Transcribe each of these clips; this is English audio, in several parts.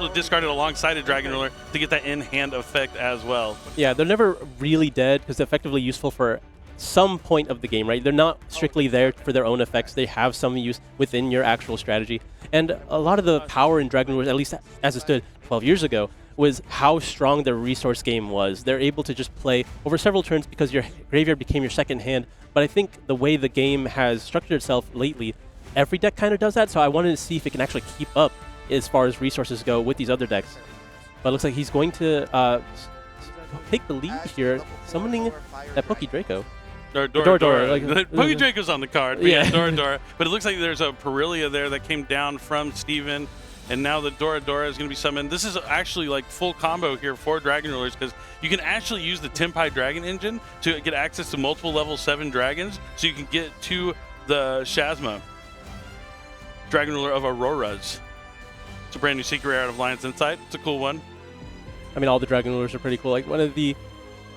able to discard it alongside a Dragon Ruler to get that in-hand effect as well. Yeah, they're never really dead because they're effectively useful for some point of the game, right? They're not strictly there for their own effects. They have some use within your actual strategy. And a lot of the power in Dragon Rulers, at least as it stood 12 years ago, was how strong their resource game was. They're able to just play over several turns because your graveyard became your second hand. But I think the way the game has structured itself lately, every deck kind of does that. So I wanted to see if it can actually keep up as far as resources go with these other decks. But it looks like he's going to take the lead here, summoning that Poke Draco. Dora. Like, Poke Draco's on the card, but yeah, Dora. But it looks like there's a Perilia there that came down from Steven, and now the Dora is going to be summoned. This is actually like full combo here for Dragon Rulers because you can actually use the Tenpai Dragon Engine to get access to multiple level 7 dragons, so you can get to the Shazma, Dragon Ruler of Auroras. It's a brand new secret rare out of Lion's Insight. It's a cool one. I mean, all the Dragon Rulers are pretty cool. Like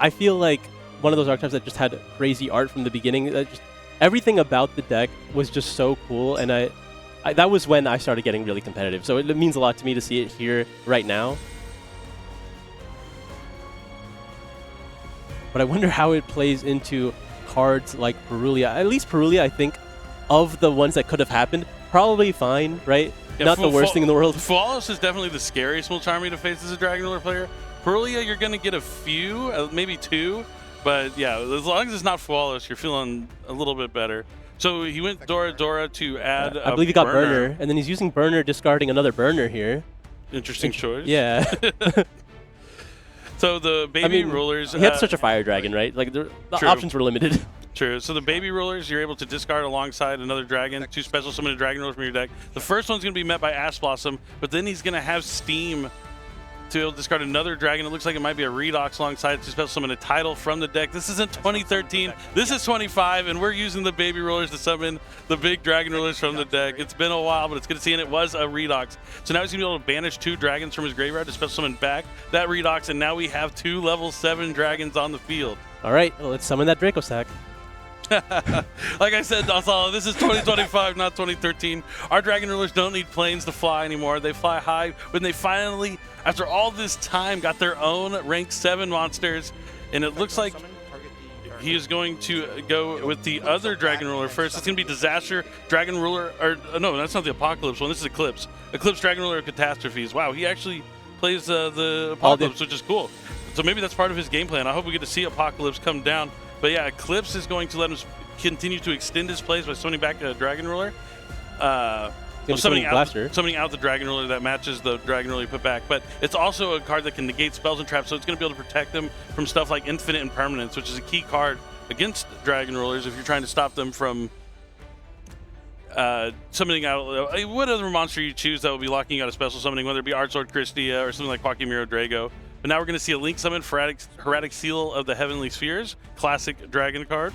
I feel like one of those archetypes that just had crazy art from the beginning. That just, everything about the deck was just so cool, and that was when I started getting really competitive. So it means a lot to me to see it here right now. But I wonder how it plays into cards like Perilia. At least Perilia, I think, of the ones that could have happened, probably fine, right? Yeah, not the worst thing in the world. Flawless is definitely the scariest Mulcharmy to face as a Dragon Ruler player. Perilia, you're going to get a few, maybe 2. But yeah, as long as it's not Flawless, you're feeling a little bit better. So he went Dora to add I believe he got Burner, and then he's using Burner, discarding another Burner here. Interesting choice. Yeah. So the baby rulers... He had such a Fire Dragon, right? Like the options were limited. True. So the baby rulers, you're able to discard alongside another dragon to special summon a Dragon Ruler from your deck. The first one's going to be met by Ash Blossom, but then he's going to have Steam to be able to discard another dragon. It looks like it might be a Redox alongside to special summon a title from the deck. This isn't 2013. This is 25, and we're using the baby rulers to summon the big Dragon Rulers from the deck. It's been a while, but it's good to see, and it was a Redox. So now he's going to be able to banish 2 dragons from his graveyard to special summon back that Redox, and now we have 2 level 7 dragons on the field. All right, well, let's summon that Draco Sack. Like I said, Asala, this is 2025, not 2013. Our Dragon Rulers don't need planes to fly anymore. They fly high when they finally, after all this time, got their own rank 7 monsters. And it looks like he is going to go with the other Dragon Ruler first. It's going to be Disaster, Dragon Ruler, or no, that's not the Apocalypse one. This is Eclipse. Eclipse, Dragon Ruler of Catastrophes. Wow, he actually plays the Apocalypse, which is cool. So maybe that's part of his game plan. I hope we get to see Apocalypse come down. But yeah, Eclipse is going to let him continue to extend his plays by summoning back a Dragon Ruler. Summoning out the Dragon Ruler that matches the Dragon Ruler you put back. But it's also a card that can negate spells and traps, so it's going to be able to protect them from stuff like Infinite Impermanence, which is a key card against Dragon Rulers if you're trying to stop them from summoning out what other monster you choose that will be locking out a special summoning, whether it be Artsword Christia or something like Quackimiro Drago. But now we're going to see a Link summon Heretic Seal of the Heavenly Spheres, classic dragon card.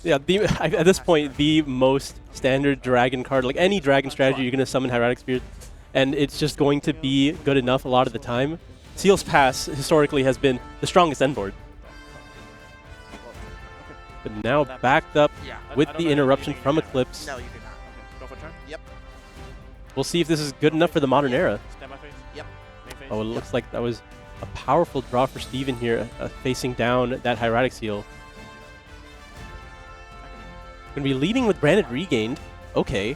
Yeah, at this point, the most standard dragon card. Like any dragon strategy, you're going to summon Heretic Spheres, and it's just going to be good enough a lot of the time. Seal's Pass historically has been the strongest end board. But now backed up with the interruption from Eclipse. No, you do not. Go for turn? Yep. We'll see if this is good enough for the modern era. Stand by face? Yep. Oh, it looks like that was a powerful draw for Steven here, facing down that Hieratic Seal. Going to be leading with Branded Regained. Okay.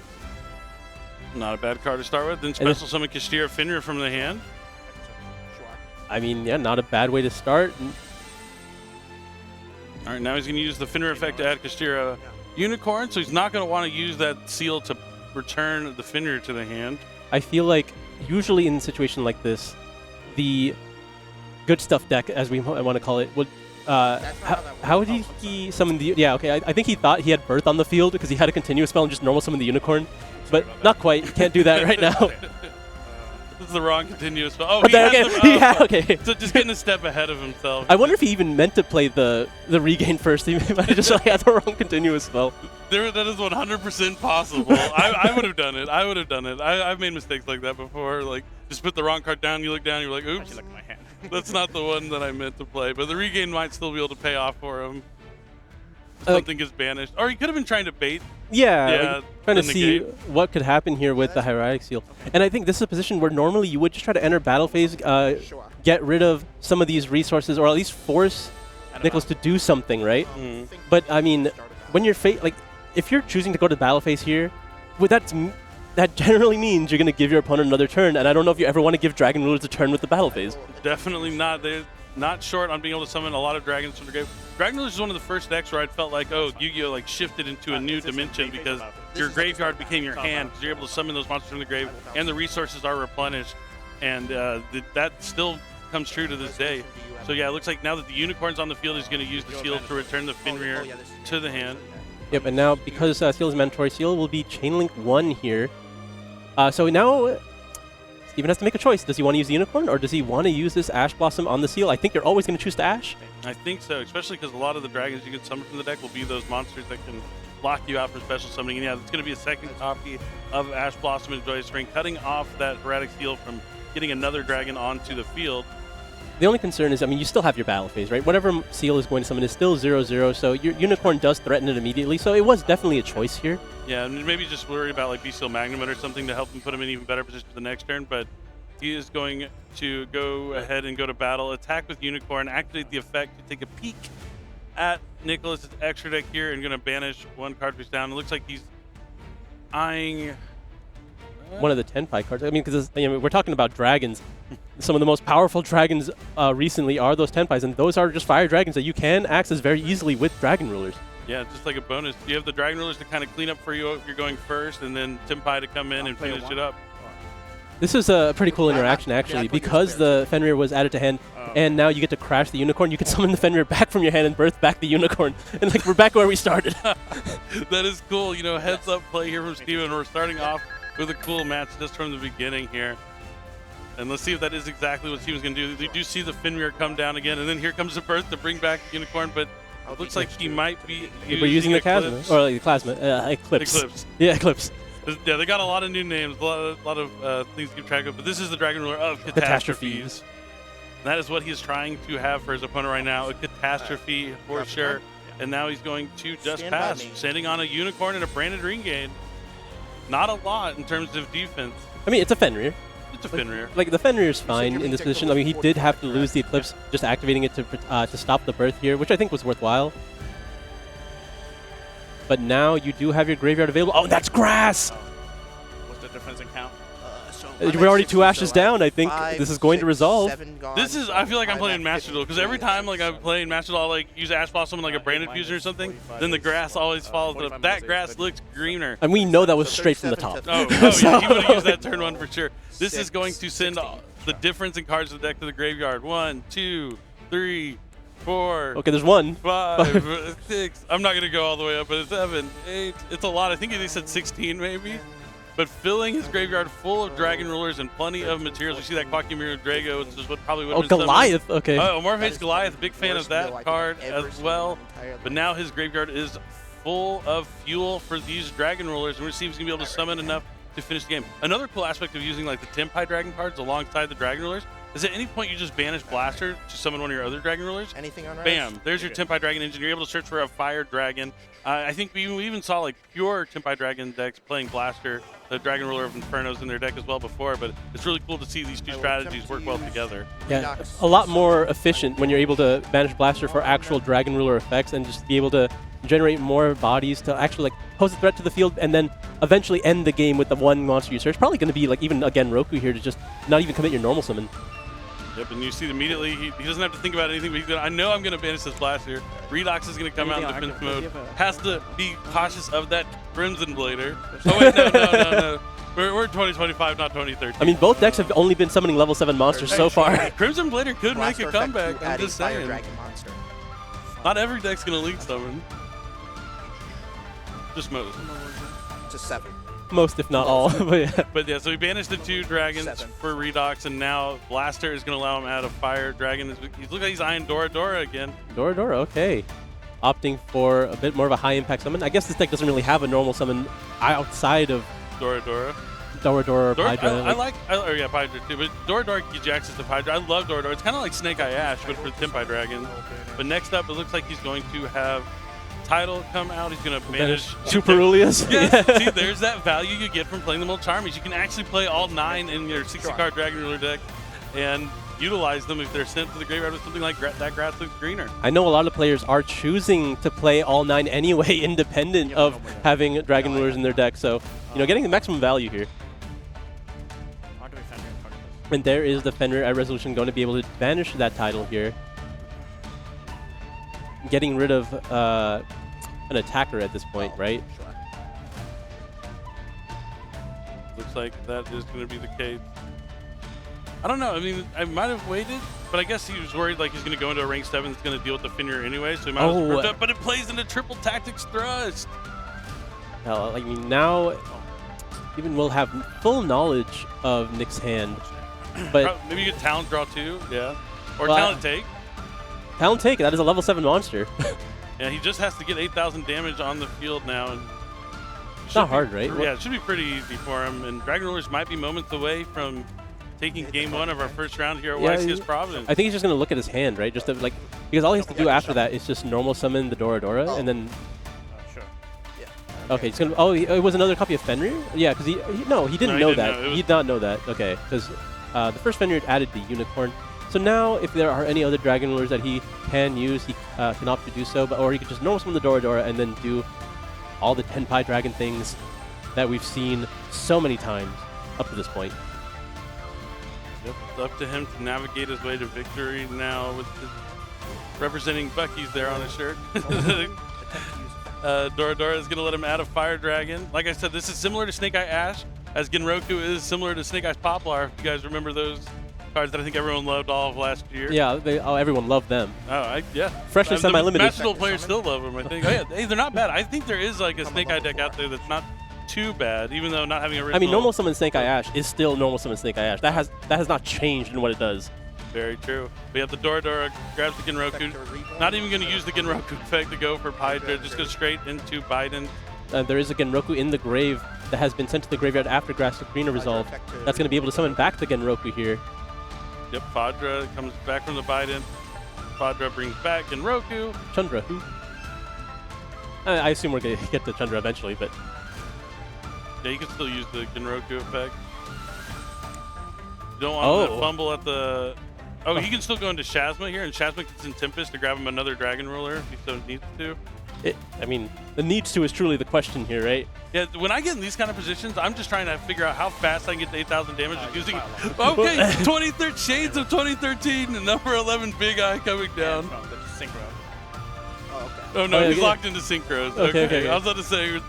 Not a bad card to start with. Then special summon Kastira Fenrir from the hand. I mean, yeah, not a bad way to start. All right, now he's going to use the Fenrir effect to add Kastira Unicorn, so he's not going to want to use that seal to return the Fenrir to the hand. I feel like usually in a situation like this, the good stuff deck, as we want to call it, would how did he summon the... Yeah, okay, I think he thought he had Birth on the field because he had a continuous spell and just normal summon the Unicorn. But not quite. You can't do that right now. This is the wrong continuous spell. Oh, but then again, okay. So just getting a step ahead of himself. I wonder if he even meant to play the regain first. He might have just had the wrong continuous spell. That is 100% possible. I would have done it. I would have done it. I've made mistakes like that before. Like, just put the wrong card down, you look down, you're like, oops. Look at my hand. That's not the one that I meant to play. But the regain might still be able to pay off for him. something gets banished. Or he could have been trying to bait. Yeah, like trying to the see negate. what could happen here with the Hieratic Seal. And I think this is a position where normally you would just try to enter battle phase, get rid of some of these resources, or at least force Nicholas to do something, right? Mm. But I mean, when you're like, if you're choosing to go to battle phase here, well, that generally means you're going to give your opponent another turn, and I don't know if you ever want to give Dragon Rulers a turn with the battle phase. Definitely not. They're not short on being able to summon a lot of dragons from the grave. Dragon Rulers is one of the first decks where I felt like, oh, Yu-Gi-Oh! Like shifted into a new dimension because your graveyard became your hand because you're able to summon those monsters from the grave and the resources are replenished, and that still comes true to this day. So yeah, it looks like now that the Unicorn's on the field, he's going to use the Seal to return the Fenrir to the hand. Yep, and now because Seal is mandatory, Seal will be Chainlink 1 here. So now Steven has to make a choice. Does he want to use the Unicorn, or does he want to use this Ash Blossom on the Seal? I think you're always going to choose the Ash. I think so, especially because a lot of the dragons you can summon from the deck will be those monsters that can block you out from special summoning. And yeah, it's going to be a second copy of Ash Blossom and Joyous Ring, cutting off that Hieratic Seal from getting another dragon onto the field. The only concern is, I mean, you still have your battle phase, right? Whatever Seal is going to summon is still 0/0, so your Unicorn does threaten it immediately, so it was definitely a choice here. Yeah, and maybe just worry about like Bestial Magnum or something to help him put him in even better position for the next turn, but he is going to go ahead and go to battle, attack with Unicorn, activate the effect to take a peek at Nicholas's extra deck here, and going to banish one card face down. It looks like he's eyeing one of the Tenpai cards. I mean, because we're talking about dragons. Some of the most powerful dragons recently are those Tenpais, and those are just fire dragons that you can access very easily with Dragon Rulers. Yeah, just like a bonus. You have the Dragon Rulers to kind of clean up for you if you're going first, and then Tenpai to come in and finish it up. This is a pretty cool interaction, actually, because the Fenrir was added to hand, and now you get to crash the Unicorn. You can summon the Fenrir back from your hand and birth back the Unicorn, and like we're back where we started. That is cool. You know, heads up play here from Steven. We're starting off with a cool match just from the beginning here. And let's see if that is exactly what Steven's going to do. You do see the Fenrir come down again, and then here comes the birth to bring back Unicorn, but it looks like he might be using the Chasma, or like the Plasma, Eclipse. Yeah, Eclipse. Yeah, they got a lot of new names, a lot of things to keep track of, but this is the Dragon Ruler of Catastrophes. That is what he's trying to have for his opponent right now, a Catastrophe for sure. And now he's going to just pass, standing on a Unicorn and a branded Ring Gain. Not a lot in terms of defense. I mean, it's a Fenrir. It's a Fenrir. Like, the Fenrir's fine in this position. I mean, he did have to lose the Eclipse, just activating it to stop the birth here, which I think was worthwhile. But now you do have your graveyard available. Oh, that's grass! What's the difference in count? We're already 2 ashes down. I think this is going to resolve. This is, I feel like I'm playing Master Duel, because every time like I'm playing Master Duel, I'll like use Ash Blossom and like a branded fusion or something, then the grass always follows up. That grass looks greener. And we know that was straight from the top. Oh yeah, he would have used that turn 1 for sure. This is going to send the difference in cards of the deck to the graveyard. 1, 2, 3, 4. Okay, there's 1. 5, 6. I'm not gonna go all the way up, but it's 7, 8. It's a lot. I think they said 16 maybe. But filling his graveyard full of Dragon Rulers and plenty of materials. We see that Quackmere Drago, which is what probably would have been Goliath. Summoned. Okay. Morpheus Goliath, big fan of that card as well. But now his graveyard is full of fuel for these Dragon Rulers, and we're seeing he's gonna be able to summon enough to finish the game. Another cool aspect of using like the Tenpai Dragon cards alongside the Dragon Rulers is at any point you just banish Blaster to summon one of your other Dragon Rulers. Anything on Bam! There's your Tenpai Dragon engine. You're able to search for a Fire Dragon. I think we even saw like pure Tenpai Dragon decks playing Blaster, the Dragon Ruler of Infernos in their deck as well before, but it's really cool to see these two strategies work well together. Yeah, a lot more efficient when you're able to banish Blaster for actual Dragon Ruler effects and just be able to generate more bodies to actually like pose a threat to the field and then eventually end the game with the one monster you search. Probably going to be like even again Roku here to just not even commit your normal summon. Yep, and you see immediately, he doesn't have to think about anything, but he's gonna, I know I'm going to banish this Blaster. Redox is going to come out in defense mode. Has to be cautious of that Crimson Blader. Oh wait, no. We're 2025, not 2013. I mean, both decks have only been summoning level 7 monsters so far. Crimson Blader could make a comeback, I'm just saying. Dragon monster. Not every deck's going to leak summon. Just most. Just 7. Most, if not all. But yeah, so he banished the 2 dragons for Redox, and now Blaster is going to allow him to add a Fire Dragon. He looks like he's eyeing Dora again. Dora, okay. Opting for a bit more of a high impact summon. I guess this deck doesn't really have a normal summon outside of Dora. Dora or Hydra. I like Hydra too, but Dora gives you access to Hydra. I love Dora. It's kind of like Snake Eye Ash, but for Tenpai Dragon. But next up, it looks like he's going to have title come out, he's going to manage Super Ulias. Yes, see, there's that value you get from playing the multi armies. You can actually play all 9 in your 60-card Dragon Ruler deck and utilize them if they're sent to the graveyard with something like that grass looks greener. I know a lot of players are choosing to play all 9 anyway, independent of having Dragon Rulers in their deck. So, you know, getting the maximum value here. And there is the Fenrir at Resolution going to be able to banish that title here. Getting rid of an attacker at this point, right? Looks like that is going to be the case. I don't know. I mean, I might have waited, but I guess he was worried like he's going to go into a rank 7 that's going to deal with the Fenrir anyway, so he might have ripped up, but it plays into triple tactics thrust. Hell, I mean, now even we'll have full knowledge of Nick's hand, but maybe you get talent draw too, yeah, or talent take. Talent take, that is a level 7 monster. Yeah, he just has to get 8,000 damage on the field now. And it's not hard, right? Yeah, it should be pretty easy for him. And Dragon Rulers might be moments away from taking game 1 of our first round here at YCS Providence. I think he's just going to look at his hand, right? Just to, like, because all he has to do after that is just normal summon the Dora, and then. Sure. Yeah. Okay, he's gonna. Oh, it was another copy of Fenrir. Yeah, because he didn't know that. He did not know that. Okay, because the first Fenrir added the unicorn. So now, if there are any other Dragon Rulers that he can use, he can opt to do so, or he could just normal summon the Dora and then do all the Tenpai Dragon things that we've seen so many times up to this point. Yep, it's up to him to navigate his way to victory now with representing Bucky's there on his shirt. Dora is going to let him add a Fire Dragon. Like I said, this is similar to Snake Eye Ash, as Genroku is similar to Snake Eyes Poplar, if you guys remember those cards that I think everyone loved all of last year. Yeah, everyone loved them. Oh, yeah. Freshly semi-limited. Master Duel players still love them, I think. Oh, yeah, hey, they're not bad. I think there is like a Snake Eye deck out there that's not too bad, even though not having original. I mean, normal summon Snake Eye Ash is still normal summon Snake Eye Ash. That has not changed in what it does. Very true. We have the Dora grabs the Genroku. Not even going to use the Genroku effect to go for Hydra. Just go straight into Biden. There is a Genroku in the grave that has been sent to the graveyard after Grass Greener resolved. That's going to be able to summon back the Genroku here. Yep, Fadra comes back from the Biden. Fadra brings back Genroku. Chandra. I assume we're going to get to Chandra eventually, but... Yeah, you can still use the Genroku effect. You don't want to fumble at the... Oh, he can still go into Shazma here, and Shazma gets in Tempest to grab him another Dragon Ruler if he so needs to. I mean, the needs to is truly the question here, right? Yeah, when I get in these kind of positions, I'm just trying to figure out how fast I can get to 8,000 damage using... Okay, 23 Shades of 2013, and number 11 Big Eye coming down. Oh, no, he's locked into Synchros. Okay. I was about to say,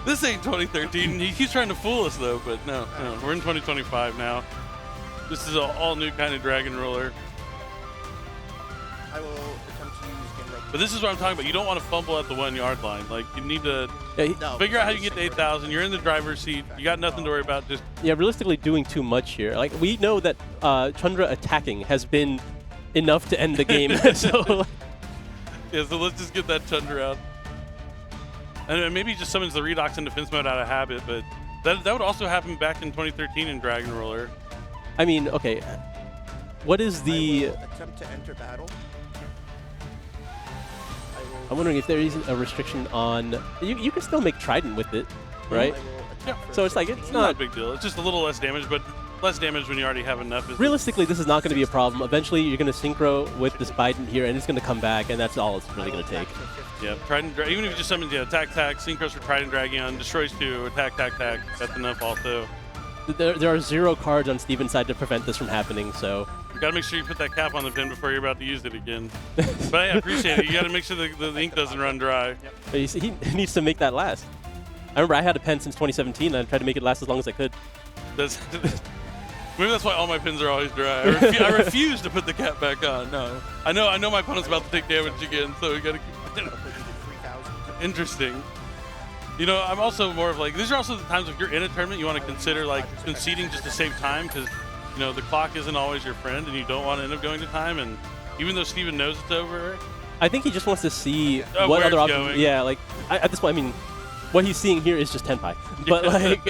this ain't 2013. He keeps trying to fool us, though, but no, we're in 2025 now. This is an all-new kind of Dragon Ruler. I will attempt to use Genroku. But this is what I'm talking about. You don't want to fumble at the 1 yard line. Like, you need to figure out how you can get to 8,000. You're in the driver's seat. You got nothing to worry about. Just realistically doing too much here. Like, we know that Chandra attacking has been enough to end the game. So let's just get that Chandra out. And maybe he just summons the Redox in defense mode out of habit, but that would also happen back in 2013 in Dragon Ruler. I mean, okay. What is the... attempt to enter battle. I'm wondering if there is a restriction on... You can still make Trident with it, right? Yeah. So it's like, it's not not... a big deal. It's just a little less damage, but less damage when you already have enough. Realistically, this is not going to be a problem. Eventually, you're going to synchro with this Biden here, and it's going to come back, and that's all it's really going to take. Yeah, Trident, even if you just summons, attack, synchros for Trident Dragon, destroys 2, attack, that's enough also. There are 0 cards on Steven's side to prevent this from happening, so... You gotta make sure you put that cap on the pin before you're about to use it again. But I appreciate it. You gotta make sure the ink doesn't run dry. But he needs to make that last. I remember I had a pen since 2017, and I tried to make it last as long as I could. Maybe that's why all my pins are always dry. I refuse to put the cap back on. No, I know my opponent's about to take damage again, so we gotta keep it. Interesting. You know, I'm also more of like, these are also the times if you're in a tournament, you want to consider like conceding just to save time, because you know the clock isn't always your friend, and you don't want to end up going to time. And even though Steven knows it's over, I think he just wants to see what other options. Going. Yeah, like at this point, I mean, what he's seeing here is just Tenpai. But like,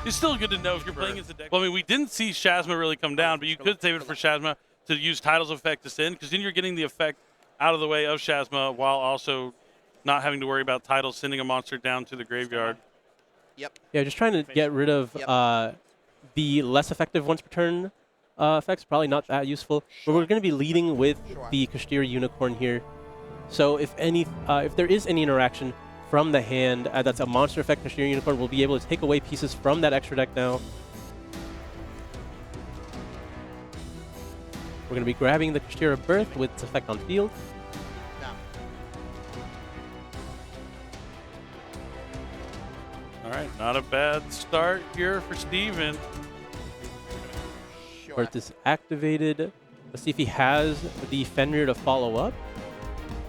it's still good to know if you're playing as a deck. Well, I mean, we didn't see Shazma really come down, but you could save it for Shazma to use Title's effect to send, because then you're getting the effect out of the way of Shazma while also not having to worry about titles sending a monster down to the graveyard. Yep. Yeah, just trying to get rid of the less effective once per turn effects. Probably not that useful. But we're going to be leading with the Kashtir Unicorn here. So if there is any interaction from the hand that's a monster effect Kashtir Unicorn, we'll be able to take away pieces from that extra deck now. We're going to be grabbing the Kashtir Birth with its effect on field. All right, not a bad start here for Steven. Birth is activated. Let's see if he has the Fenrir to follow up.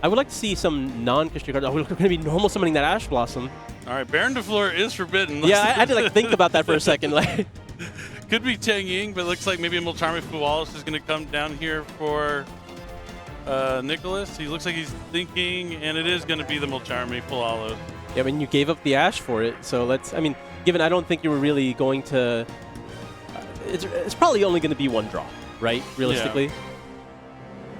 I would like to see some non-Kashtir cards. We're going to be normal summoning that Ash Blossom. All right, Baron de Fleur is forbidden. Yeah, I had to like think about that for a second. Like, could be Chang Ying, but it looks like maybe Mulcharmy Wallace is going to come down here for Nicholas. He looks like he's thinking, and it is going to be the Mulcharmy Wallace. yeah, I mean, you gave up the Ash for it, so let's. I mean, given I don't think you were really going to. It's probably only going to be one draw, right? Realistically. Yeah.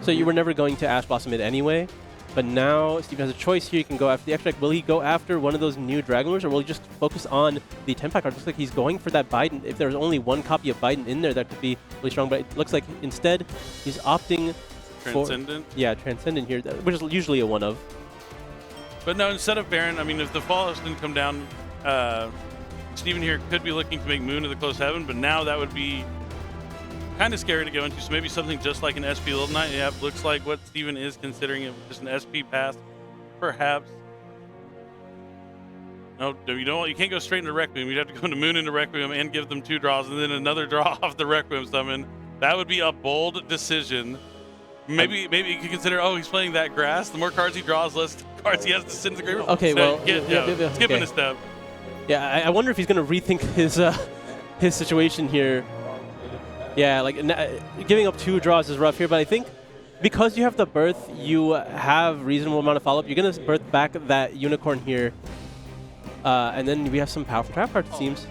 So you were never going to Ash Blossom it anyway. But now Steven has a choice here. He can go after the extra deck. Will he go after one of those new Dragon Lures, or will he just focus on the Tenpai card? Looks like he's going for that Biden. If there's only one copy of Biden in there, that could be really strong. But it looks like instead he's opting Transcendent? For... Yeah, Transcendent here, which is usually a one of. But no, instead of Baron, I mean, if the Fallout didn't come down, Steven here could be looking to make Moon to the Close Heaven, but now that would be kind of scary to go into, so maybe something just like an SP Little Knight. Yeah, looks like what Steven is considering it, just an SP pass, perhaps. No, you can't go straight into Requiem. You'd have to go into Moon into Requiem and give them 2 draws, and then another draw off the Requiem summon. That would be a bold decision. Maybe you could consider, he's playing that grass. The more cards he draws, less cards he has to send to the graveyard. Okay, well, skipping a step. Yeah, I wonder if he's going to rethink his situation here. Yeah, like giving up 2 draws is rough here, but I think because you have the Birth, you have reasonable amount of follow-up. You're going to Birth back that Unicorn here, and then we have some powerful trap cards, it seems.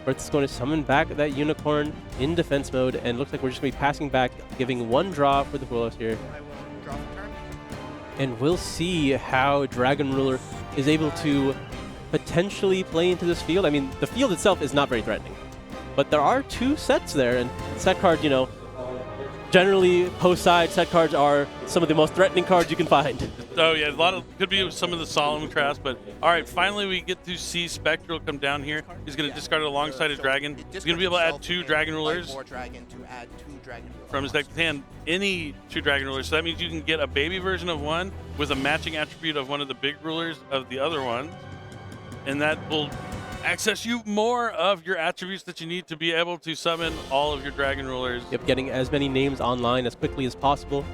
Birth is going to summon back that Unicorn in defense mode, and looks like we're just going to be passing back, giving 1 draw for the Willows here. I will draw the turn. And we'll see how Dragon Ruler is able to potentially play into this field. I mean, the field itself is not very threatening. But there are 2 sets there, and set cards, generally post-side set cards are some of the most threatening cards you can find. Oh yeah, could be some of the Solemn Traps, but all right, finally we get to see Spectral come down here. He's going to discard it alongside a dragon. He's going to be able to add 2 Dragon Rulers from his deck to hand. Any 2 Dragon Rulers, so that means you can get a baby version of one with a matching attribute of one of the big rulers of the other one, and that will access you more of your attributes that you need to be able to summon all of your Dragon Rulers. Yep, getting as many names online as quickly as possible.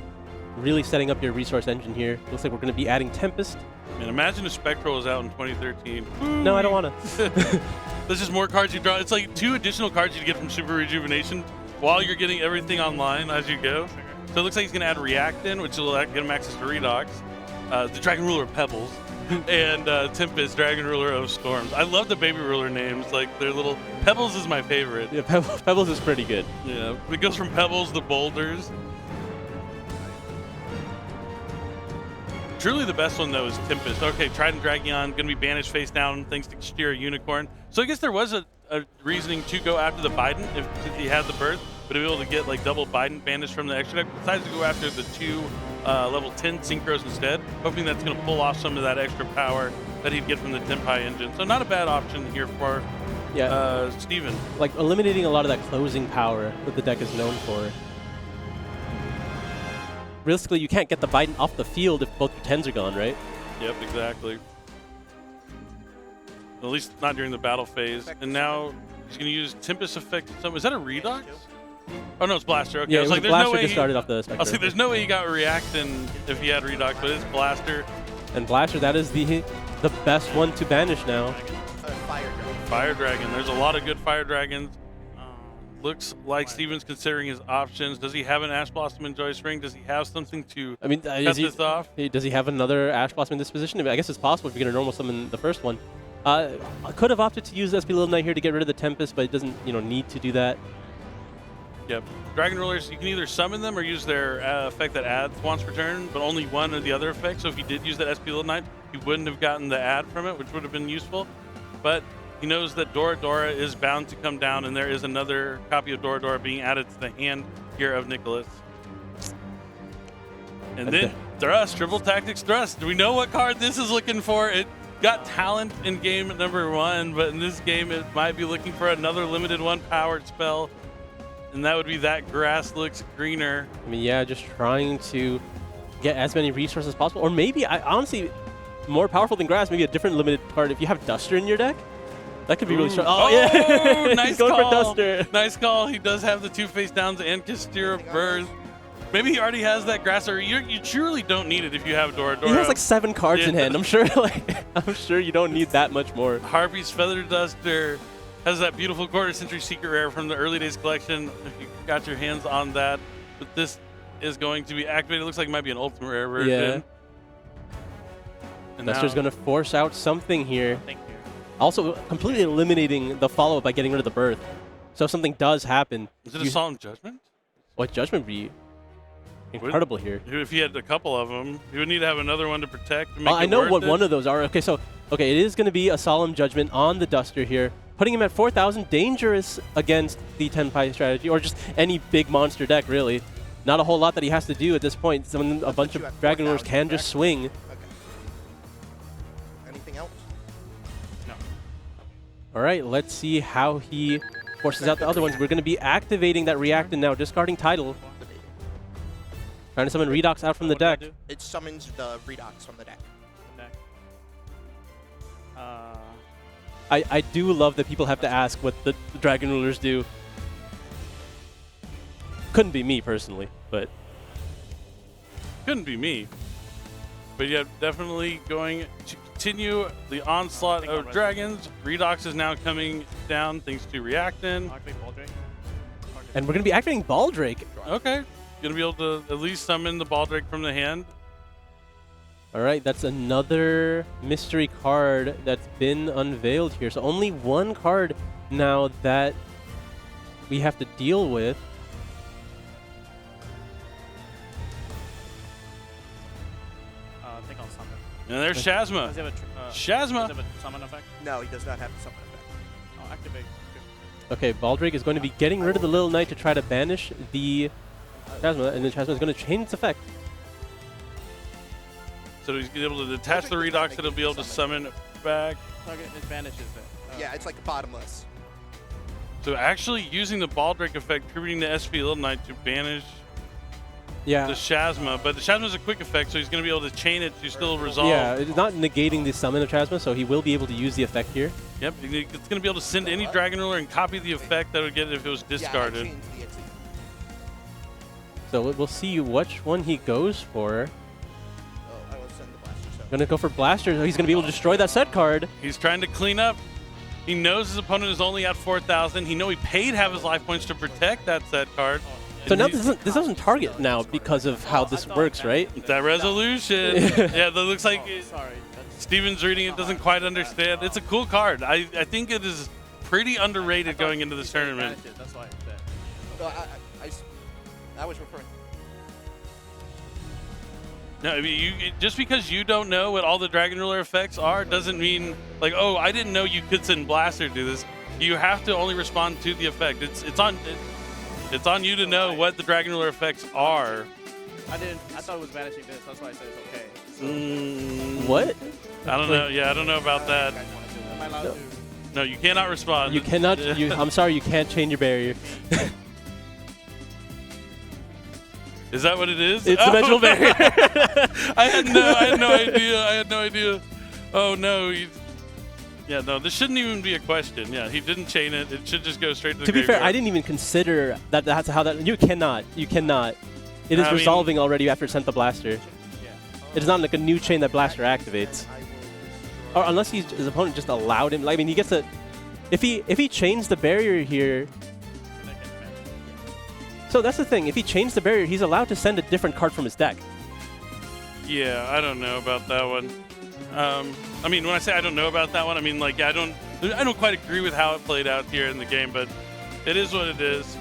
Really setting up your resource engine here. Looks like we're going to be adding Tempest. Man, imagine if Spectral was out in 2013. No, I don't want to. There's just more cards you draw. It's like 2 additional cards you get from Super Rejuvenation while you're getting everything online as you go. So it looks like he's going to add React in, which will get him access to Redox. The Dragon Ruler of Pebbles. And Tempest, Dragon Ruler of Storms. I love the baby ruler names. Like, they're little... Pebbles is my favorite. Yeah, Pebbles is pretty good. Yeah, it goes from Pebbles to Boulders. Truly the best one, though, is Tempest. Okay, Trident Dragon, going to be banished face down thanks to Kashtir Unicorn. So I guess there was a reasoning to go after the Biden since he had the Birth, but to be able to get, like, double Biden banished from the extra deck. Besides to go after the 2 level 10 Synchros instead, hoping that's going to pull off some of that extra power that he'd get from the Tenpai engine. So not a bad option here for Steven. Like eliminating a lot of that closing power that the deck is known for. Realistically, you can't get the Biden off the field if both your 10s are gone, right? Yep, exactly. At least not during the battle phase. And now he's going to use Tempest Effect. Is that a Redox? Oh no, it's Blaster. Okay, yeah, I was like, there's Blaster no way just started off the Spectre. I was like, there's no way he got Reactin if he had Redox, but it's Blaster. And Blaster, that is the best one to banish now. Fire Dragon. Fire Dragon. There's a lot of good Fire Dragons. Looks like Steven's considering his options. Does he have an Ash Blossom and Joyous Ring? Does he have something to cut this off? Does he have another Ash Blossom in this position? I mean, I guess it's possible if you're going to normal summon the first one. I could have opted to use SP Little Knight here to get rid of the Tempest, but it doesn't need to do that. Yep. Dragon Rulers, you can either summon them or use their effect that adds once per turn, but only one of the other effects. So if he did use that SP Little Knight, he wouldn't have gotten the add from it, which would have been useful. But he knows that Dora Dora is bound to come down, and there is another copy of Dora Dora being added to the hand here of Nicholas. And then Thrust, Triple Tactics Thrust. Do we know what card this is looking for? It got talent in game number 1, but in this game it might be looking for another limited 1 powered spell. And that would be That Grass Looks Greener. I mean, yeah, just trying to get as many resources as possible. Or maybe, honestly, more powerful than Grass, maybe a different limited card. If you have Duster in your deck, that could be really strong. Oh, yeah. Nice He's going call. for Duster. Nice call. He does have the 2 face downs and Kastira Birth. Maybe he already has that Grass, or you truly don't need it if you have Dora Dora. He has like 7 cards in hand. I'm sure you don't need that much more. Harpy's Feather Duster has that beautiful quarter century secret rare from the early days collection. If you got your hands on that, but this is going to be activated. It looks like it might be an ultimate rare version. Yeah. And Duster's going to force out something here. Also, completely eliminating the follow-up by getting rid of the Birth. So if something does happen... Is it a Solemn Judgment? What Judgment would be incredible here. If he had a couple of them, he would need to have another one to protect. To make I know what one of those are. Okay, so it is going to be a Solemn Judgment on the Duster here, putting him at 4,000, dangerous against the Tenpai strategy, or just any big monster deck, really. Not a whole lot that he has to do at this point. A bunch of Dragon Rulers can just swing. Okay. Anything else? No. All right, let's see how he forces out the other ones. We're going to be activating that Reactant now, discarding Tidal. Trying to summon Redox out from the deck. It summons the Redox from the deck. I do love that people have to ask what the Dragon Rulers do. Couldn't be me personally, but couldn't be me. But yeah, definitely going to continue the onslaught of dragons. Redox is now coming down thanks to Reactant. And we're going to be activating Baldrake. Okay. Going to be able to at least summon the Baldrake from the hand. All right, that's another mystery card that's been unveiled here. So only one card now that we have to deal with. I think I'll summon. And there's Shazma. Does he have Shazma. a summon effect? No, he does not have the summon effect. I'll activate. Okay, Baldrake is going to be getting rid of the Little Knight to try to banish the Shazma, and then Shazma is going to change its effect. So he's going to be able to detach the Redox and he'll be able to summon it back. Target banishes it. Yeah, it's like bottomless. So actually using the Baldrake effect, tributing the SP Little Knight to banish the Shazma. But the Shazma is a quick effect, so he's going to be able to chain it to still resolve. Yeah, it's not negating the summon of Shazma, so he will be able to use the effect here. Yep, it's going to be able to send any Dragon Ruler and copy the effect that would get it if it was discarded. Yeah, I changed the exit. So we'll see which one he goes for. Oh, I will send the blaster. So. Going to go for Blaster. He's going to be able to destroy that set card. He's trying to clean up. He knows his opponent is only at 4,000. He knows he paid half his life points to protect that set card. So now this doesn't target now because of how this works, right? That resolution. Yeah, that looks like Sorry. Steven's reading it, doesn't quite understand. It's a cool card. I think it is pretty underrated going into this tournament. That's why I said. No, I was referring. No, I mean, just because you don't know what all the Dragon Ruler effects are doesn't mean, like, oh, I didn't know you could send Blaster to do this. You have to only respond to the effect. It's on you to know what the Dragon Ruler effects are. I thought it was banishing this. That's why I said it's okay. So, What? I don't know. Yeah, I don't know about that. am I allowed to? No, you cannot respond. You cannot. I'm sorry, you can't chain your barrier. Is that what it is? It's dimensional barrier. I had no idea. Oh no. Yeah, no, this shouldn't even be a question. Yeah, he didn't chain it. It should just go straight to the To be fair, graveyard. I didn't even consider that. That's how that. You cannot. It is I mean- resolving already after it sent the Blaster. Yeah. It is not like a new chain that Blaster activates. I will destroy. Or unless his opponent just allowed him. Like, I mean, he gets a. If he chains the barrier here. So that's the thing. If he chains the barrier, he's allowed to send a different card from his deck. Yeah, I don't know about that one. I mean, when I say I don't know about that one, I mean, like, I don't quite agree with how it played out here in the game, but it is what it is.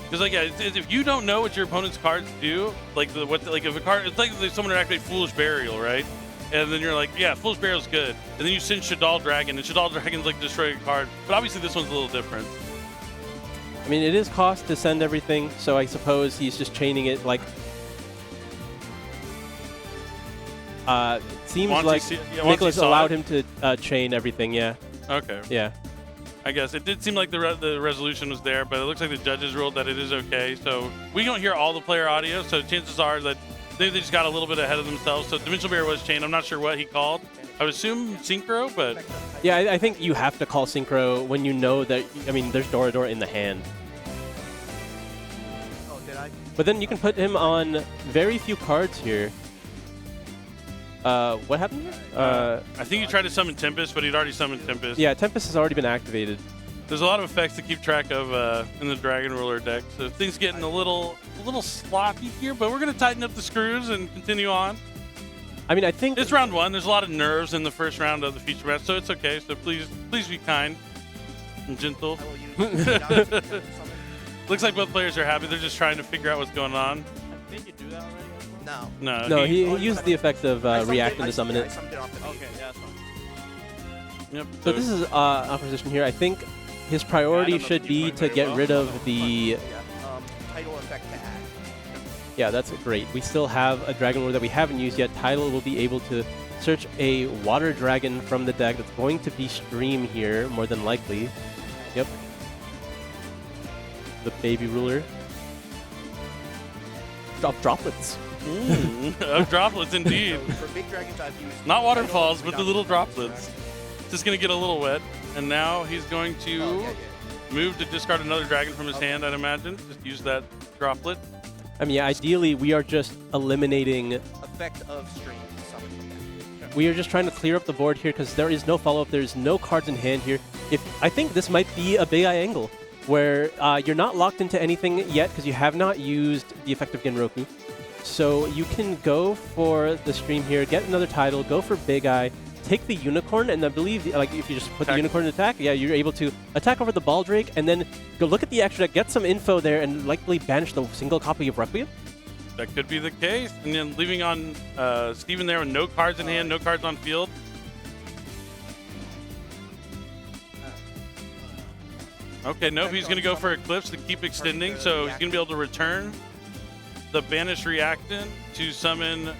Because like, yeah, if you don't know what your opponent's cards do, like if a card, it's like someone would activate Foolish Burial, right? And then you're like, yeah, Foolish Burial's good. And then you send Shadal Dragon, and Shadal Dragon's like destroying a card. But obviously this one's a little different. I mean, it is cost to send everything, so I suppose he's just chaining it like. Seems like Nicholas allowed him to chain everything. Yeah. Okay. Yeah. I guess it did seem like the resolution was there, but it looks like the judges ruled that it is okay. So we don't hear all the player audio, so chances are that they just got a little bit ahead of themselves. So Dimensional Barrier was chained. I'm not sure what he called. I would assume Synchro, but yeah, I think you have to call Synchro when you know that. I mean, there's Dora in the hand. Oh, did I? But then you can put him on very few cards here. What happened here? I think he tried to summon Tempest, but he'd already summoned Tempest. Yeah, Tempest has already been activated. There's a lot of effects to keep track of in the Dragon Ruler deck, so things getting a little sloppy here, but we're going to tighten up the screws and continue on. I mean, I think it's round one. There's a lot of nerves in the first round of the feature match, so it's okay. So please be kind and gentle. Looks like both players are happy. They're just trying to figure out what's going on. Did you do that already? No, he used the effect of reacting to summon it. Okay, yeah, that's fine. Yep. So this is opposition here. I think his priority should be to get rid of the title effect to add. Yeah, that's great. We still have a Dragon Lord that we haven't used yet. Tidal will be able to search a Water Dragon from the deck. That's going to be Stream here, more than likely. Yep. The Baby Ruler. Droplets. Of droplets, indeed. For big dragons, I've used not waterfalls, but the little droplets. Just going to get a little wet. And now he's going to move to discard another dragon from his hand, I'd imagine. Just use that droplet. I mean, yeah, ideally, we are just eliminating... Effect of stream. We are just trying to clear up the board here because there is no follow-up. There's no cards in hand here. I think this might be a Big Eye angle where you're not locked into anything yet because you have not used the effect of Genroku. So you can go for the stream here, get another title, go for Big Eye, take the Unicorn, and I believe like if you just put the Unicorn in attack, yeah, you're able to attack over the Baldrake, and then go look at the extra deck, get some info there, and likely banish the single copy of Requiem. That could be the case. And then leaving on Steven there with no cards in hand, no cards on field. Okay, nope, he's going to go for Eclipse to keep extending, so he's going to be able to return the Banished Reactant to summon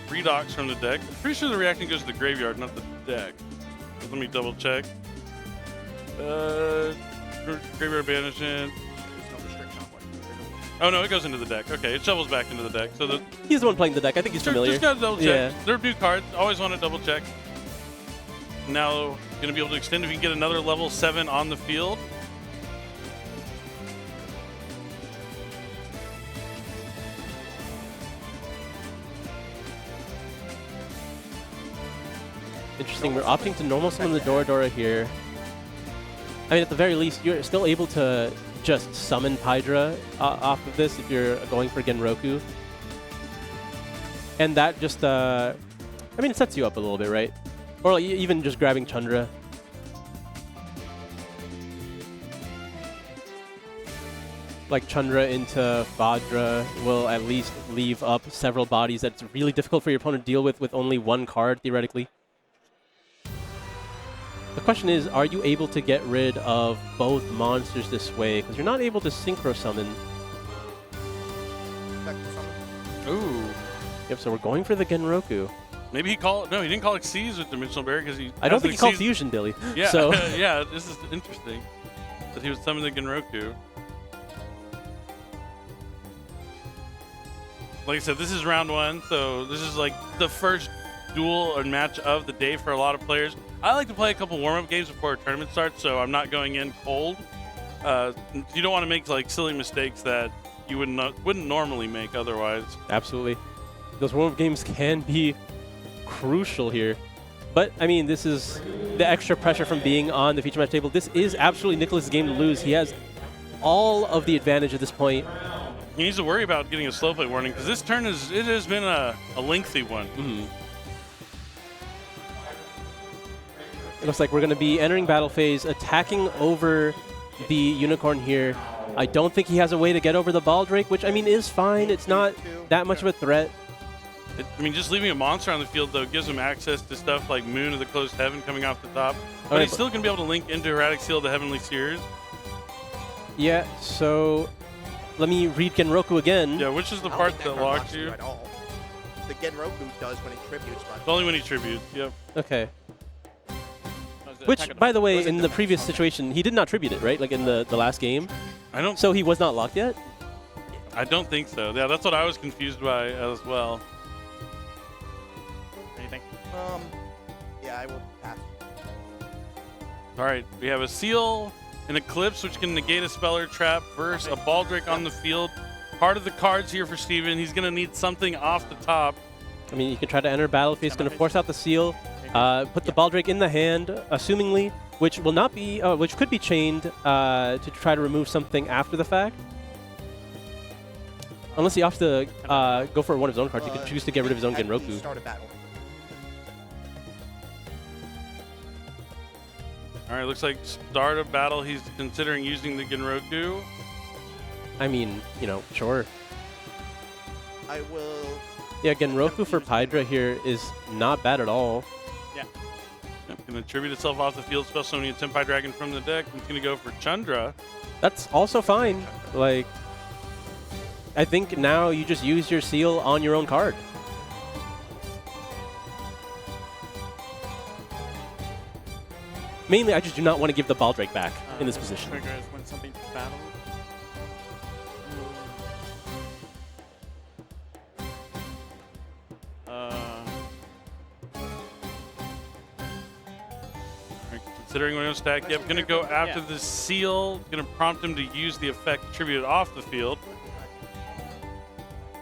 Redox from the deck. I'm pretty sure the Reactant goes to the graveyard, not the deck. Let me double check. Graveyard Banishment. Oh no, it goes into the deck. Okay, it shovels back into the deck. So he's the one playing the deck. I think he's familiar. Just gotta double check. Yeah. They're new cards. Always want to double check. Now gonna be able to extend if we can get another level 7 on the field. Interesting. We're opting to normal summon the Dora here. I mean, at the very least, you're still able to just summon Hydra off of this if you're going for Genroku. And that just, I mean, it sets you up a little bit, right? Or like, even just grabbing Chandra. Like Chandra into Vajra will at least leave up several bodies that's really difficult for your opponent to deal with only one card, theoretically. The question is, are you able to get rid of both monsters this way? Because you're not able to Synchro Summon. Ooh. Yep, so we're going for the Genroku. Maybe he called... No, he didn't call Xyz with Dimensional Barrier because he... I don't think he called Fusion, Dilly. Yeah, so. Yeah, this is interesting. That he was summoning the Genroku. Like I said, this is round 1, so this is like the first duel or match of the day for a lot of players. I like to play a couple warm-up games before a tournament starts, so I'm not going in cold. You don't want to make like silly mistakes that you wouldn't normally make otherwise. Absolutely. Those warm-up games can be crucial here. But, I mean, this is the extra pressure from being on the feature match table. This is absolutely Nicholas' game to lose. He has all of the advantage at this point. He needs to worry about getting a slow play warning, because this turn has been a lengthy one. Mm-hmm. It looks like we're going to be entering battle phase, attacking over the Unicorn here. I don't think he has a way to get over the Baldrake, which, I mean, is fine. It's not that much of a threat. I mean, just leaving a monster on the field, though, gives him access to stuff like Moon of the Closed Heaven coming off the top. But Right, he's still going to be able to link into Erratic Seal the Heavenly Seers. Yeah, so let me read Genroku again. Yeah, which is the I don't part think that card locks locks you. at all. The Genroku does when it tributes, but It's only when he tributes, yep. Okay. No, it's the Which, attack of by the way, Was it in the defense? previous Okay. situation, he did not tribute it, right? Like in the last game. I don't So he was not locked yet? think so. Yeah, that's what I was confused by as well. Anything? yeah, I will pass. All right, we have a Seal, an Eclipse, which can negate a spell or trap, versus a Baldrake on the field. Part of the cards here for Steven. He's going to need something off the top. I mean, you can try to enter battlefield. It's going to force out the seal, put the Baldrake in the hand, assumingly, which will not be, which could be chained to try to remove something after the fact. Unless he opts to go for one of his own cards, he could choose to get rid of his own At the Genroku. Start a battle. All right, looks like start of battle. He's considering using the Genroku. I mean, you know, sure. I will. Yeah, Genroku for Pydra here is not bad at all. Yep, going to tribute itself off the field, spell summoning a Tenpai Dragon from the deck. He's going to go for Chandra. That's also fine. Like, I think now you just use your seal on your own card. Mainly, I just do not want to give the Baldrake back in this position. Trigger is when something's battled. Considering what he'll stack, yep, going to go after the Seal. Going to prompt him to use the effect tributed off the field.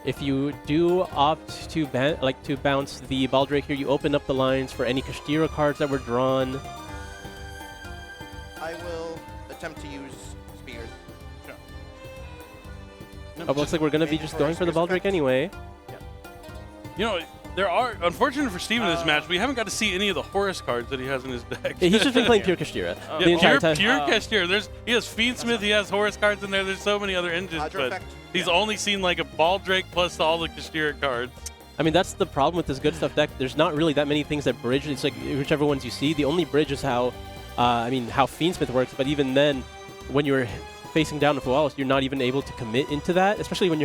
If you do opt to bounce the Baldrake here, you open up the lines for any Kashtira cards that were drawn. I will attempt to use spears. Oh, looks like we're going to be just going for the Baldrake anyway. You know, there are, unfortunately for Steven in this match, we haven't got to see any of the Horus cards that he has in his deck. Yeah, he's just been playing pure Kashtira the Yeah, entire pure time. Kashtira. He has Fiendsmith, he has Horus cards in there. There's so many other engines, Hydra but effect. he's only seen like a Baldrake plus all the Kashtira cards. I mean, that's the problem with this good stuff deck. There's not really that many things that bridge. It's like whichever ones you see. The only bridge is how, how Fiendsmith works. But even then, when you're facing down a Fualis, you're not even able to commit into that. Especially when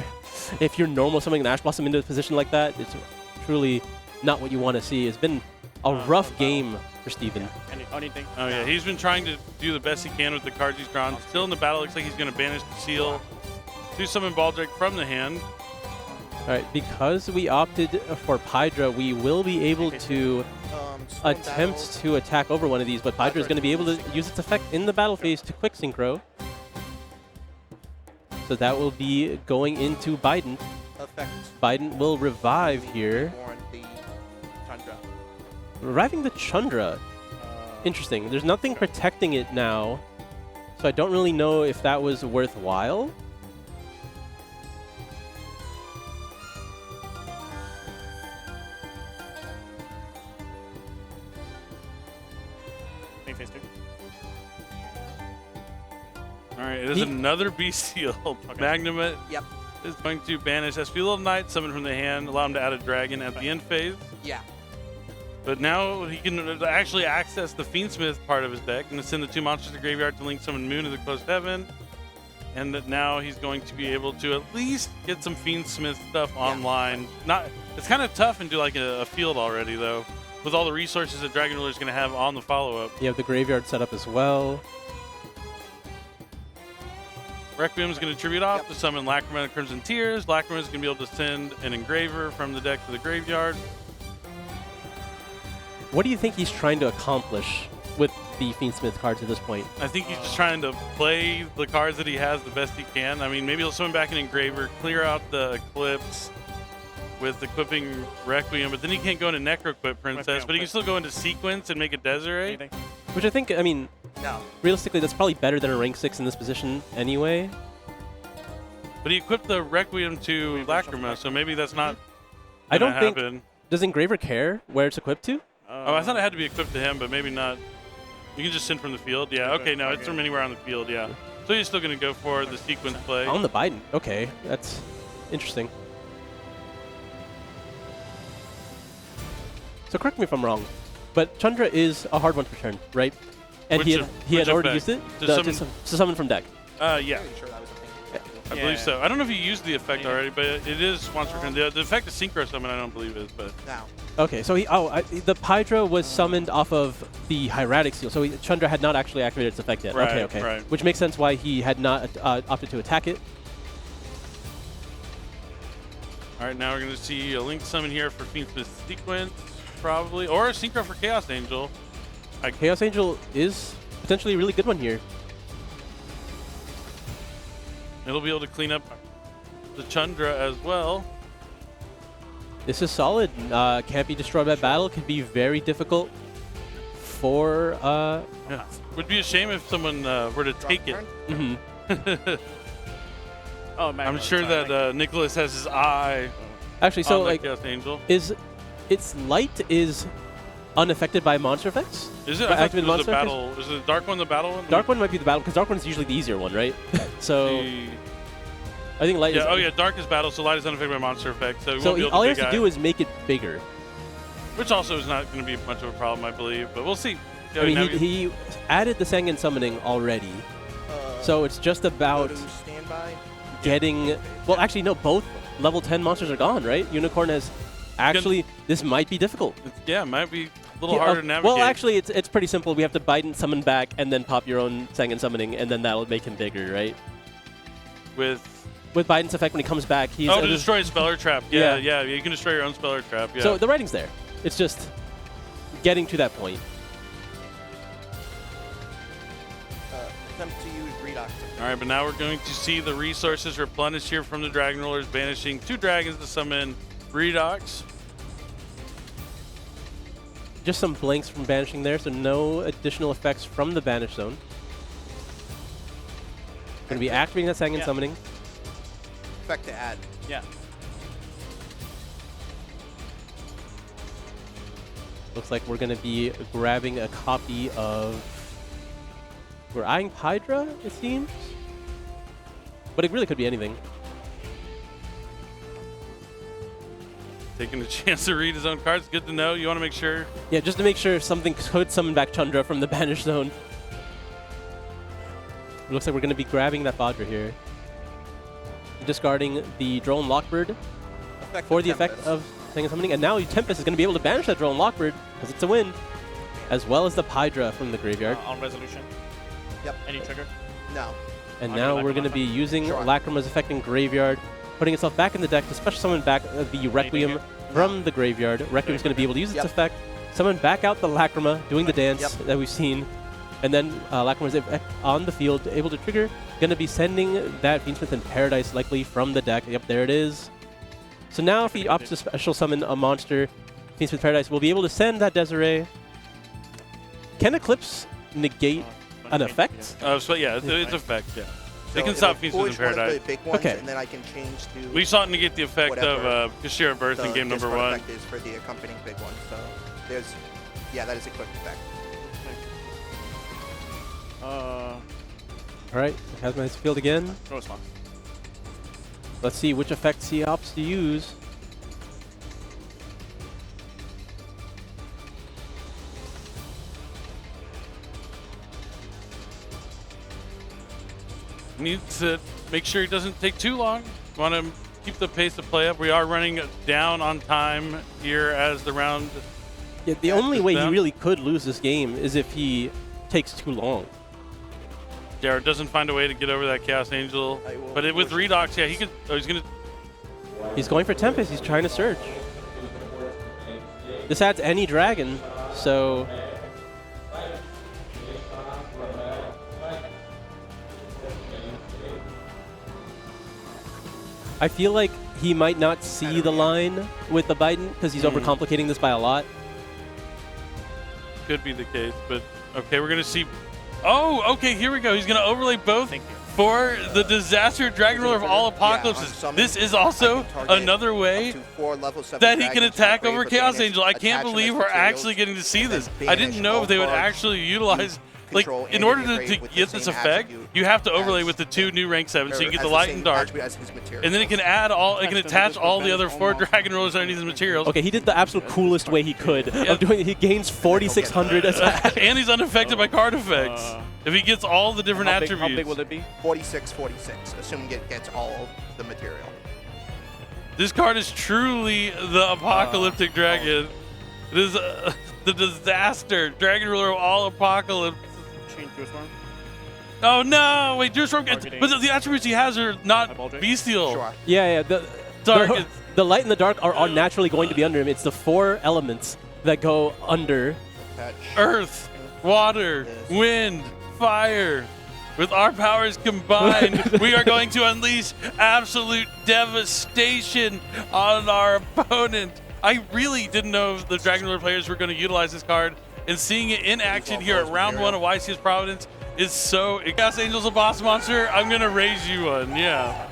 if you're normal summoning an Ash Blossom into a position like that, it's truly not what you want to see. It's been a rough game for Steven. Anything? Oh yeah, he's been trying to do the best he can with the cards he's drawn. Still in the battle, looks like he's going to banish the Seal. Do summon Baldrake from the hand. All right, because we opted for Pydra, we will be able to Stone attempt battle. to attack over one of these, but Pydra is going to be able to use its effect in the battle phase to quick synchro. So that will be going into Biden. Effect. Biden will revive here. Warn the Chandra. Reviving the Chandra. Interesting. There's nothing protecting it now, so I don't really know if that was worthwhile. Main phase 2. All right, it is another Bestial. Magnum Yep. is going to banish SP Little Knight, summon from the hand, allow him to add a dragon at the end phase. Yeah. But now he can actually access the Fiendsmith part of his deck and send the two monsters to the graveyard to link summon Moon of the Closed Heaven. And that now he's going to be able to at least get some Fiendsmith stuff online. It's kind of tough into like a field already though, with all the resources that Dragon Ruler is going to have on the follow-up. You have the graveyard set up as well. Requiem is going to tribute off to summon Lacrima and Crimson Tears. Lacrima is going to be able to send an Engraver from the deck to the graveyard. What do you think he's trying to accomplish with the Fiendsmith cards at this point? I think he's just trying to play the cards that he has the best he can. I mean, maybe he'll summon back an Engraver, clear out the Eclipse with equipping Requiem, but then he can't go into Necroquip Princess, but he can still go into Sequence and make a Desiree. Anything? Which I think, I mean, No. realistically, that's probably better than a rank 6 in this position anyway. But he equipped the Requiem to Lacrima, so maybe that's not I gonna don't think... happen. Does Engraver care where it's equipped to? Oh, I thought it had to be equipped to him, but maybe not. You can just send from the field. Yeah, okay, no, it's from anywhere on the field, yeah. So he's still going to go for the sequence play. On the Biden. Okay, that's interesting. So correct me if I'm wrong, but Chandra is a hard one to return, right? And he had already used it to summon from deck. Yeah. Pretty sure that was a thing. I believe so. I don't know if you used the effect already, but it is once returned. The effect of Synchro Summon, I don't believe is, but... Now. Okay, so the Hydra was summoned off of the Hieratic Seal, so Chandra had not actually activated its effect yet. Right, okay. right. Which makes sense why he had not opted to attack it. All right, now we're going to see a Link Summon here for Fiendsmith Sequence, probably, or a Synchro for Chaos Angel. Chaos Angel is potentially a really good one here. It'll be able to clean up the Chandra as well. This is solid. Can't be destroyed by battle. Could be very difficult for... Yeah. Would be a shame if someone were to take it. Oh, man. I'm sure that Nicholas has his eye Actually, so on the like, Chaos Angel. is its light is unaffected by monster effects? Is it? By I thought activated it was the monster battle. Is it the Dark one the battle one? Dark one might be the battle, because Dark one is usually the easier one, right? So I think light is... Oh yeah, Dark is battle, so light is unaffected by monster effects. So, all he has to do is make it bigger. Which also is not going to be much of a problem, I believe, but we'll see. I mean, he added the Sangan summoning already, so it's just about Go to standby. getting... Well, actually, no, both level 10 monsters are gone, right? Unicorn has... Actually, this might be difficult. Yeah, it might be a little harder to navigate. Well, actually, it's pretty simple. We have to Biden summon back and then pop your own Sangan summoning, and then that'll make him bigger, right? With Biden's effect, when he comes back, he's... to destroy Speller Trap. Yeah, you can destroy your own Speller Trap. Yeah. So the writing's there. It's just getting to that point. Attempt to use Redox. All right, but now we're going to see the resources replenished here from the Dragon Rollers, banishing 2 dragons to summon Redox. Just some blanks from banishing there, so no additional effects from the banish zone. Going to be activating that Sangan summoning. Effect to add. Yeah. Looks like we're going to be grabbing a copy of... We're eyeing Hydra, it seems? But it really could be anything. Taking a chance to read his own cards. Good to know. You want to make sure. Yeah, just to make sure something could summon back Chandra from the banish zone. It looks like we're going to be grabbing that Vajra here. Discarding the Drone Lockbird for the effect of Sangan summoning. And now Tempest is going to be able to banish that Drone Lockbird because it's a win. As well as the Hydra from the graveyard. On resolution. Yep. Any trigger? No. And On now your we're going to be using Sure. Lacrima's effect in graveyard, putting itself back in the deck to special summon back the Requiem from the graveyard. Requiem is going to be able to use its effect, summon back out the Lacrima, doing the dance that we've seen, and then Lacrima's effect on the field, able to trigger. Going to be sending that Fiendsmith in Paradise likely from the deck. Yep, there it is. So now if he opts to special summon a monster, Fiendsmith Paradise will be able to send that Desiree. Can Eclipse negate an effect? So yeah, it's effect. Yeah, they So can stop it'll Fiendsmith in push one of Paradise. the big ones, Okay. and then I can change to We saw it negate the effect whatever of Kashira Birth in game number 1. effect is for the accompanying big one. So there's, that is a quick effect. All right, has my field again. No response. Let's see which effects he opts to use. Needs to make sure it doesn't take too long. Want to keep the pace of play up. We are running down on time here as the round. Yeah, the only way he down. really could lose this game is if he takes too long. Jared doesn't find a way to get over that Chaos Angel. But with Redox, yeah, he could. Oh, he's gonna. He's going for Tempest. He's trying to search. This adds any dragon, so... I feel like he might not see the line with the Biden because he's overcomplicating this by a lot. Could be the case, but okay, we're gonna see. Oh, okay, here we go. He's gonna overlay both Thank you. for the Disaster Dragon Roller of all apocalypses. summon, This is also I can target another way up to 4 level 7 that he can dragons attack upgrade over with Chaos banish, Angel. I can't attach them believe as we're materials, actually getting to see and this. then I didn't banish know all if they would cards actually utilize like control in and order integrate to with the get this same effect, attribute you have to overlay as- with the 2 new rank 7, so you or get as the light same and dark. attribute as his materials. And then it can add all, it can Attach attach them all to the other this 4 almost- dragon rulers underneath his materials. Okay, he did the absolute coolest way he could of doing it. He gains 4,600 attack. And he's unaffected by card effects. If he gets all the different How attributes. big will it be? 46, assuming it gets all the material. This card is truly the apocalyptic dragon. It is the disaster. Dragon ruler of all apocalypse. Change to a storm. Oh no! Wait, Deerstorm gets, Targeting. but the attributes he has are not Eyeball Drake? bestial. Sure. Yeah, Dark. the light and the dark are naturally going to be under him. It's the 4 elements that go under. Touch. Earth, water, wind, fire. With our powers combined, we are going to unleash absolute devastation on our opponent. I really didn't know the Dragon Ruler players were going to utilize this card, and seeing it in action here at round 1 of YCS Providence is so. Chaos Angel's a boss monster. I'm going to raise you one. Yeah.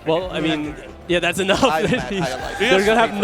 Well, I mean, yeah, that's enough. I They're like going to have no